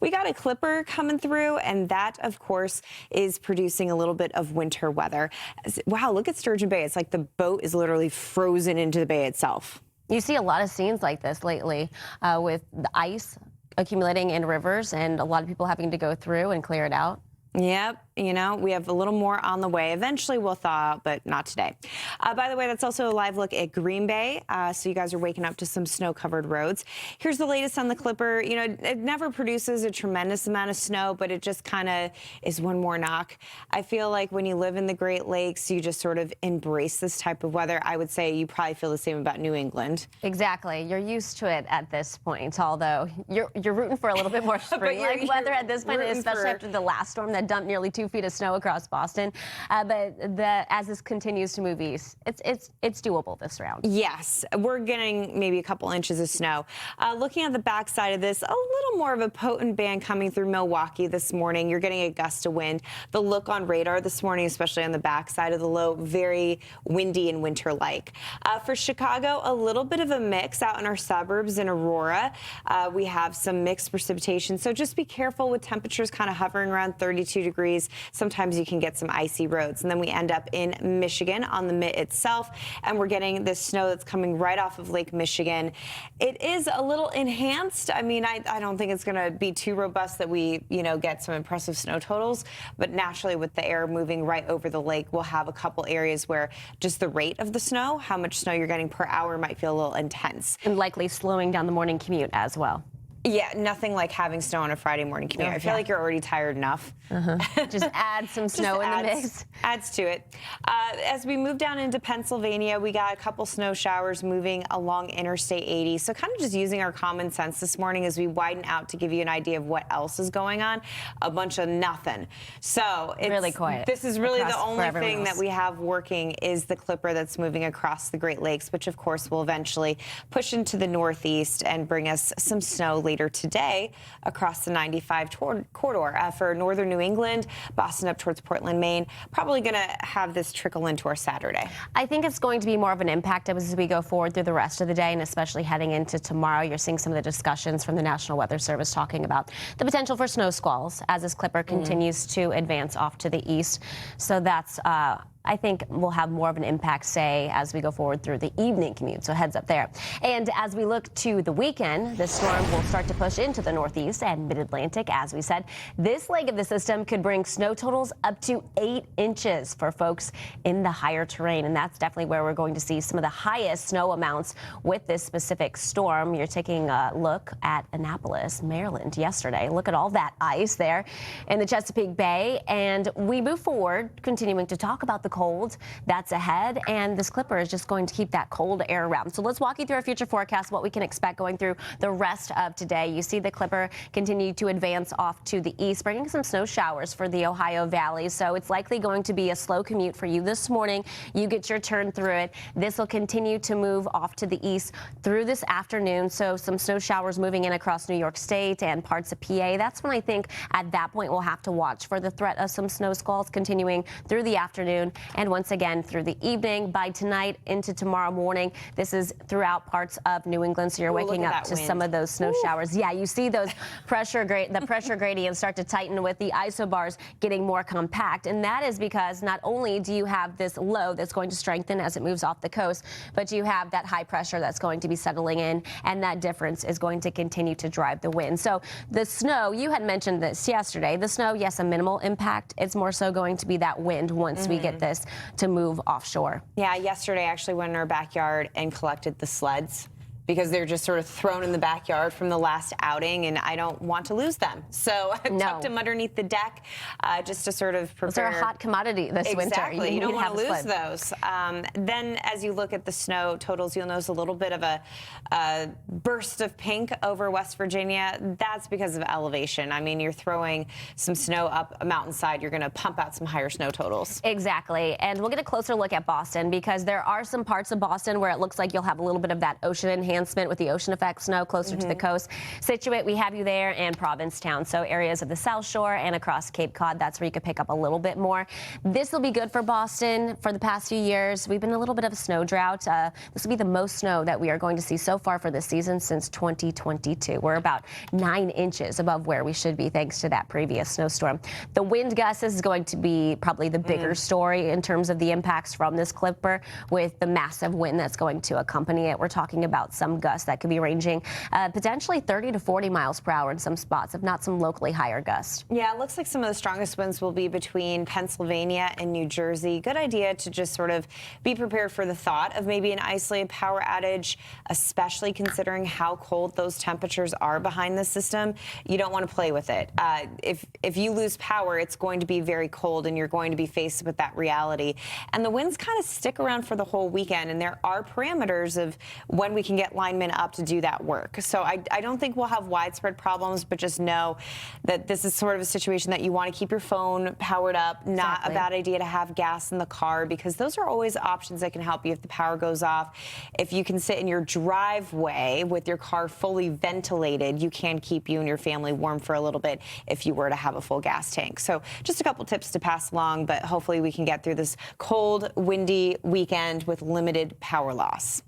We got a clipper coming through, and that, of course, is producing a little bit of winter weather. Wow, look at Sturgeon Bay. It's like the boat is literally frozen into the bay itself. You see a lot of scenes like this lately with the ice accumulating in rivers and a lot of people having to go through and clear it out. Yep, you know, we have a little more on the way. Eventually we'll thaw out, but not today. By the way, that's also a live look at Green Bay. So you guys are waking up to some snow-covered roads. Here's the latest on the clipper. You know, it never produces a tremendous amount of snow, but it just kind of is one more knock. I feel like when you live in the Great Lakes, you just sort of embrace this type of weather. I would say you probably feel the same about New England. Exactly. You're used to it at this point, although you're rooting for a little bit more spring-like weather at this point, especially after the last storm that dumped nearly 2 feet of snow across Boston. But as this continues to move east, it's doable this round. Yes, we're getting maybe a couple inches of snow. Looking at the backside of this, a little more of a potent band coming through Milwaukee this morning. You're getting a gust of wind. The look on radar this morning, especially on the backside of the low, very windy and winter-like. For Chicago, a little bit of a mix out in our suburbs in Aurora. We have some mixed precipitation, so just be careful with temperatures kind of hovering around 32 degrees. Sometimes you can get some icy roads. And then we end up in Michigan on the Mitt itself, and we're getting this snow that's coming right off of Lake Michigan. It is a little enhanced. I mean, I don't think it's going to be too robust that we, you know, get some impressive snow totals, but naturally with the air moving right over the lake, we'll have a couple areas where just the rate of the snow, how much snow you're getting per hour, might feel a little intense. And likely slowing down the morning commute as well. Yeah, nothing like having snow on a Friday morning commute. I feel like you're already tired enough. Just add some snow in the mix. Adds to it. As we move down into Pennsylvania, we got a couple snow showers moving along Interstate 80. So kind of just using our common sense this morning as we widen out to give you an idea of what else is going on. A bunch of nothing. So it's really quiet. This is really the only thing that we have working is the clipper that's moving across the Great Lakes, which of course will eventually push into the northeast and bring us some snow later today across the 95 corridor. For northern New England, Boston up towards Portland, Maine, probably going to have this trickle into our Saturday. I think it's going to be more of an impact as we go forward through the rest of the day, and especially heading into tomorrow. You're seeing some of the discussions from the National Weather Service talking about the potential for snow squalls as this clipper continues to advance off to the east. So that's I think we'll have more of an impact, say, as we go forward through the evening commute. So heads up there. And as we look to the weekend, the storm will start to push into the northeast and mid-Atlantic. As we said, this leg of the system could bring snow totals up to 8 inches for folks in the higher terrain. And that's definitely where we're going to see some of the highest snow amounts with this specific storm. You're taking a look at Annapolis, Maryland yesterday. Look at all that ice there in the Chesapeake Bay. And we move forward, continuing to talk about the cold that's ahead, and this clipper is just going to keep that cold air around. So let's walk you through our future forecast, what we can expect going through the rest of today. You see the clipper continue to advance off to the east, bringing some snow showers for the Ohio Valley. So it's likely going to be a slow commute for you this morning. You get your turn through it. This will continue to move off to the east through this afternoon. So some snow showers moving in across New York State and parts of PA. That's when I think at that point we'll have to watch for the threat of some snow squalls continuing through the afternoon. And once again through the evening, by tonight into tomorrow morning. This is throughout parts of New England, so you're waking up to some of those snow showers. Yeah, you see those pressure gradients start to tighten with the isobars getting more compact, and that is because not only do you have this low that's going to strengthen as it moves off the coast, but you have that high pressure that's going to be settling in, and that difference is going to continue to drive the wind. So the snow, you had mentioned this yesterday, the snow, yes, a minimal impact. It's more so going to be that wind once we get this to move offshore. Yeah, yesterday I actually went in our backyard and collected the sleds because they're just sort of thrown in the backyard from the last outing, and I don't want to lose them. So I tucked them underneath the deck just to sort of prepare. Those are a hot commodity this winter. Exactly. You don't want to lose those. Then as you look at the snow totals, you'll notice a little bit of a burst of pink over West Virginia. That's because of elevation. I mean, you're throwing some snow up a mountainside. You're going to pump out some higher snow totals. Exactly. And we'll get a closer look at Boston because there are some parts of Boston where it looks like you'll have a little bit of that ocean enhanced enhancement with the ocean effect snow closer to the coast. Situate, we have you there, and Provincetown. So areas of the South Shore and across Cape Cod, that's where you could pick up a little bit more. This will be good for Boston. For the past few years, we've been a little bit of a snow drought. This will be the most snow that we are going to see so far for this season since 2022. We're about 9 inches above where we should be thanks to that previous snowstorm. The wind gusts is going to be probably the bigger story in terms of the impacts from this clipper, with the massive wind that's going to accompany it. We're talking about some gusts that could be ranging potentially 30 to 40 miles per hour in some spots, if not some locally higher gusts. Yeah, it looks like some of the strongest winds will be between Pennsylvania and New Jersey. Good idea to just sort of be prepared for the thought of maybe an isolated power outage, especially considering how cold those temperatures are behind the system. You don't want to play with it. If you lose power, it's going to be very cold, and you're going to be faced with that reality. And the winds kind of stick around for the whole weekend, and there are parameters of when we can get linemen up to do that work. So I don't think we'll have widespread problems, but just know that this is sort of a situation that you want to keep your phone powered up. Not a bad idea to have gas in the car, because those are always options that can help you if the power goes off. If you can sit in your driveway with your car fully ventilated, you can keep you and your family warm for a little bit if you were to have a full gas tank. So just a couple tips to pass along, but hopefully we can get through this cold, windy weekend with limited power loss.